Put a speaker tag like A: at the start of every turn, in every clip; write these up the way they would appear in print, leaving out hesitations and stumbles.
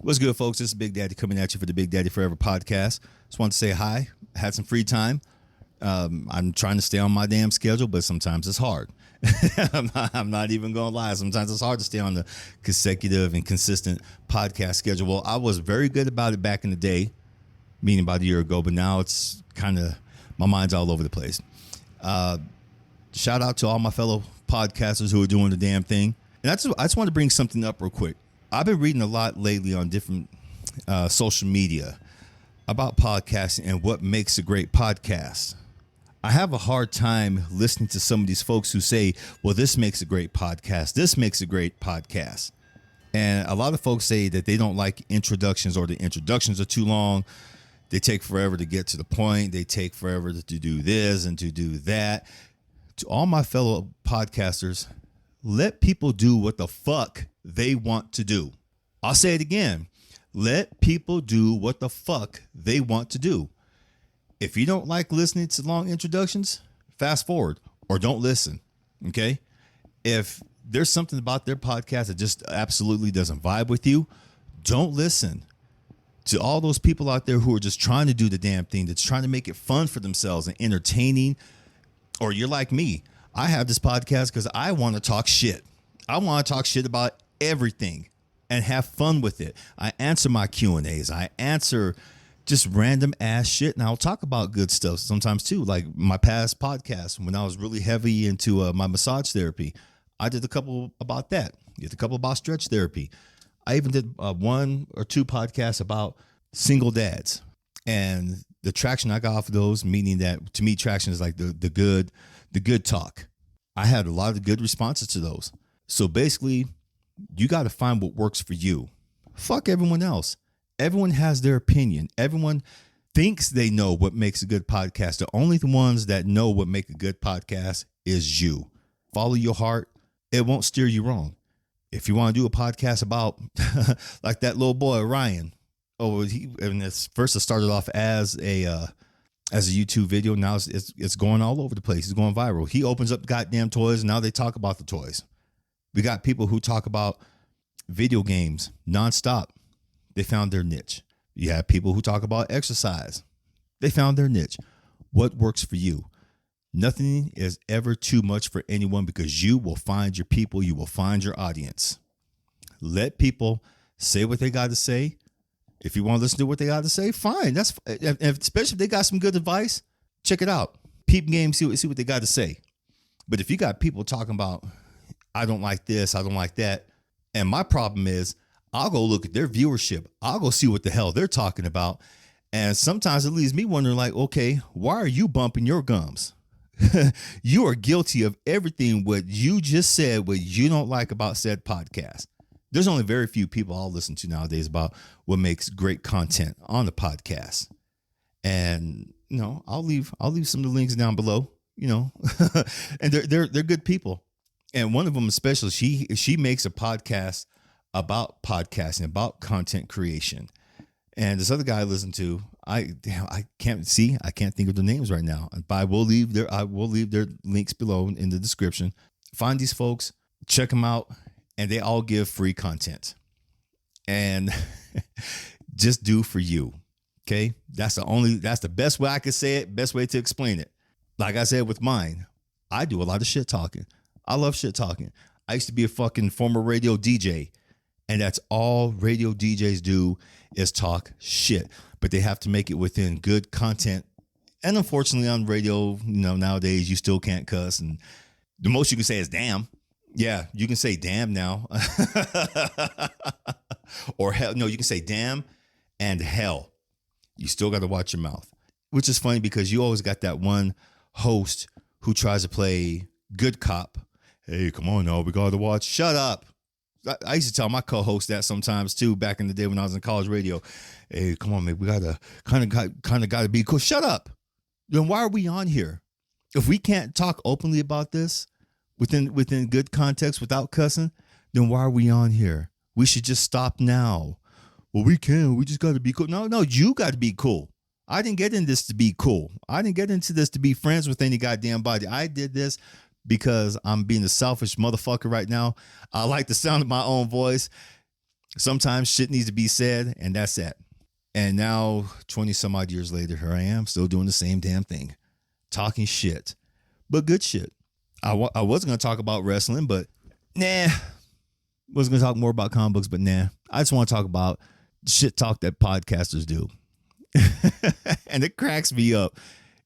A: What's good, folks? This is Big Daddy coming at you for the Big Daddy Forever podcast. Just wanted to say hi. Had some free time. I'm trying to stay on my damn schedule, but sometimes it's hard. I'm not even going to lie. Sometimes it's hard to stay on the consecutive and consistent podcast schedule. Well, I was very good about it back in the day, meaning about a year ago, but now it's kind of, my mind's all over the place. Shout out to all my fellow podcasters who are doing the damn thing. And I just want to bring something up real quick. I've been reading a lot lately on different social media about podcasting and what makes a great podcast. I have a hard time listening to some of these folks who say, well, this makes a great podcast. This makes a great podcast. And a lot of folks say that they don't like introductions, or the introductions are too long. They take forever to get to the point. They take forever to do this and to do that. To all my fellow podcasters, let people do what the fuck they want to do. I'll say it again. Let people do what the fuck they want to do. If you don't like listening to long introductions, fast forward or don't listen. Okay. If there's something about their podcast that just absolutely doesn't vibe with you, don't listen. To all those people out there who are just trying to do the damn thing, that's trying to make it fun for themselves and entertaining, or you're like me, I have this podcast because I want to talk shit. I want to talk shit about everything and have fun with it. I answer my Q&As. I answer just random ass shit. And I'll talk about good stuff sometimes too. Like my past podcast, when I was really heavy into my massage therapy, I did a couple about that. Did a couple about stretch therapy. I even did 1 or 2 podcasts about single dads, and the traction I got off of those, meaning that to me, traction is like the good talk. I had a lot of good responses to those. So basically, you got to find what works for you. Fuck everyone else. Everyone has their opinion. Everyone thinks they know what makes a good podcast. The only ones that know what make a good podcast is you. Follow your heart. It won't steer you wrong. If you want to do a podcast about like that little boy, Ryan. First it started off as a YouTube video. Now it's going all over the place. It's going viral. He opens up goddamn toys, and now they talk about the toys. We got people who talk about video games nonstop. They found their niche. You have people who talk about exercise. They found their niche. What works for you? Nothing is ever too much for anyone, because you will find your people. You will find your audience. Let people say what they got to say. If you want to listen to what they got to say, fine. That's especially if they got some good advice, check it out. Peep game, see what they got to say. But if you got people talking about, I don't like this, I don't like that, and my problem is, I'll go look at their viewership. I'll go see what the hell they're talking about. And sometimes it leaves me wondering, like, okay, why are you bumping your gums? You are guilty of everything what you just said, what you don't like about said podcast. There's only very few people I'll listen to nowadays about what makes great content on the podcast. And, I'll leave some of the links down below, and they're good people. And one of them especially, she makes a podcast about podcasting, about content creation. And this other guy I listen to, I can't think of the names right now. But I will leave their links below in the description. Find these folks, check them out, and they all give free content. And just do for you. Okay? That's the best way I could say it, best way to explain it. Like I said with mine, I do a lot of shit talking. I love shit talking. I used to be a fucking former radio DJ. And that's all radio DJs do, is talk shit. But they have to make it within good content. And unfortunately on radio, nowadays you still can't cuss. And the most you can say is damn. Yeah, you can say damn now. Or hell. No, you can say damn and hell. You still got to watch your mouth. Which is funny, because you always got that one host who tries to play good cop. Hey, come on now, we got to watch. Shut up. I used to tell my co-host that sometimes too, back in the day when I was in college radio. Hey, come on, man, we gotta kind of gotta be cool. Shut up. Then why are we on here? If we can't talk openly about this within good context without cussing, then why are we on here? We should just stop now. Well, we can. We just got to be cool. No, you got to be cool. I didn't get in this to be cool. I didn't get into this to be friends with any goddamn body. I did this because I'm being a selfish motherfucker right now. I like the sound of my own voice. Sometimes shit needs to be said, and that's that. And now, 20 some odd years later, here I am still doing the same damn thing, talking shit, but good shit. I was going to talk about wrestling, but nah. Was going to talk more about comic books, but nah. I just want to talk about shit talk that podcasters do. And it cracks me up.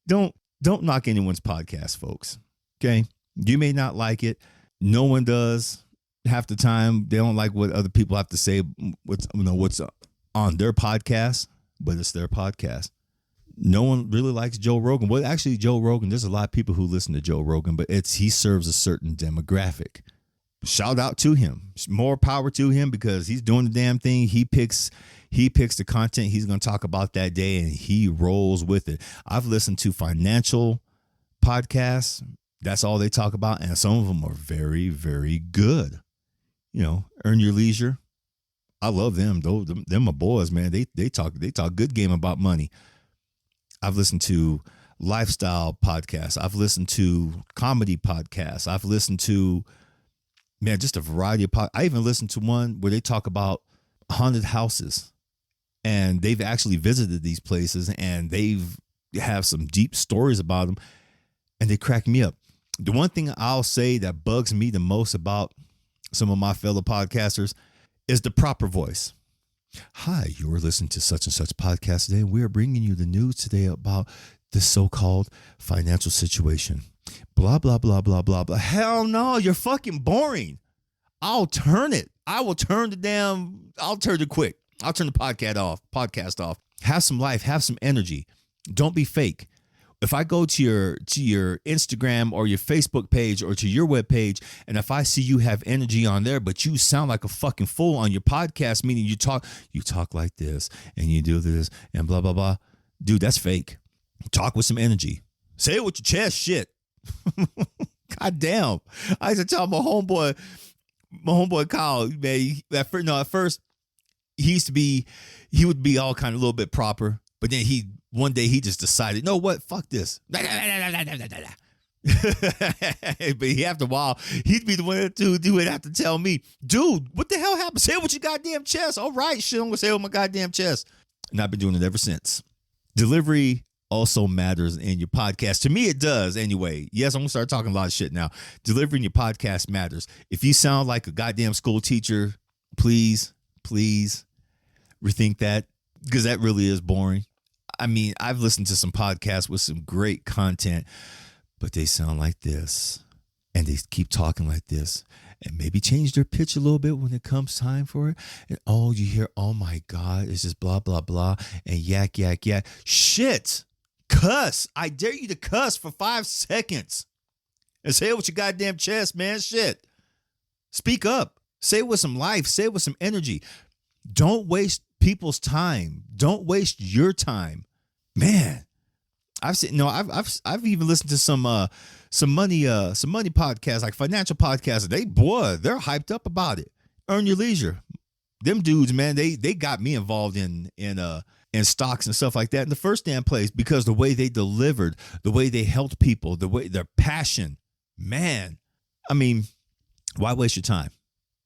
A: Don't knock anyone's podcast, folks. Okay? You may not like it. No one does. Half the time, they don't like what other people have to say, what's on their podcast, but it's their podcast. No one really likes Joe Rogan. Well, actually, Joe Rogan, there's a lot of people who listen to Joe Rogan, but he serves a certain demographic. Shout out to him. More power to him because he's doing the damn thing. He picks the content he's going to talk about that day, and he rolls with it. I've listened to financial podcasts. That's all they talk about, and some of them are very, very good. You know, Earn Your Leisure. I love them. Them my boys, man. They talk good game about money. I've listened to lifestyle podcasts. I've listened to comedy podcasts. I've listened to, man, just a variety of podcasts. I even listened to one where they talk about haunted houses, and they've actually visited these places, and have some deep stories about them, and they crack me up. The one thing I'll say that bugs me the most about some of my fellow podcasters is the proper voice. Hi, you are listening to such and such podcast today. We are bringing you the news today about the so-called financial situation. Blah, blah, blah, blah, blah, blah. Hell no, you're fucking boring. I'll turn it. I'll turn it quick. I'll turn the podcast off. Have some life, have some energy. Don't be fake. If I go to your Instagram or your Facebook page or to your webpage, and if I see you have energy on there, but you sound like a fucking fool on your podcast, meaning you talk like this and you do this and blah, blah, blah. Dude, that's fake. Talk with some energy. Say it with your chest, shit. God damn. I used to tell my homeboy Kyle, man, at first he would be all kind of a little bit proper, but then one day he just decided, no, what? Fuck this. But after a while, he'd be the one who would have to tell me, dude, what the hell happened? Say it with your goddamn chest. All right, shit, I'm going to say it with my goddamn chest. And I've been doing it ever since. Delivery also matters in your podcast. To me, it does anyway. Yes, I'm going to start talking a lot of shit now. Delivering your podcast matters. If you sound like a goddamn school teacher, please rethink that, because that really is boring. I mean, I've listened to some podcasts with some great content, but they sound like this, and they keep talking like this, and maybe change their pitch a little bit when it comes time for it. And all you hear, oh my God, it's just blah, blah, blah, and yak, yak, yak. Shit. Cuss. I dare you to cuss for 5 seconds and say it with your goddamn chest, man. Shit. Speak up. Say it with some life. Say it with some energy. Don't waste people's time. Don't waste your time. Man, I've even listened to some money podcasts, like financial podcasts. They're hyped up about it. Earn Your Leisure. Them dudes, man, they got me involved in stocks and stuff like that in the first damn place, because the way they delivered, the way they helped people, the way their passion, man. I mean, why waste your time?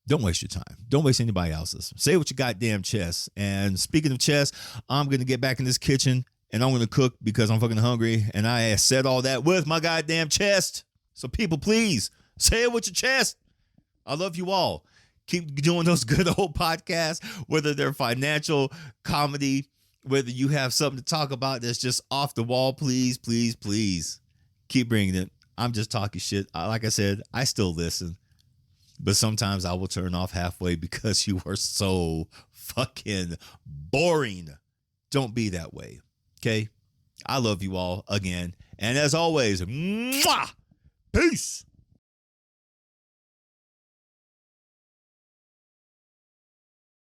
A: Don't waste your time. Don't waste anybody else's. Say it with your goddamn chest. And speaking of chest, I'm going to get back in this kitchen and I'm going to cook because I'm fucking hungry. And I said all that with my goddamn chest. So people, please say it with your chest. I love you all. Keep doing those good old podcasts, whether they're financial, comedy, whether you have something to talk about that's just off the wall. Please, please, please keep bringing it. I'm just talking shit. Like I said, I still listen. But sometimes I will turn off halfway because you are so fucking boring. Don't be that way. Okay? I love you all again. And as always, mwah, peace.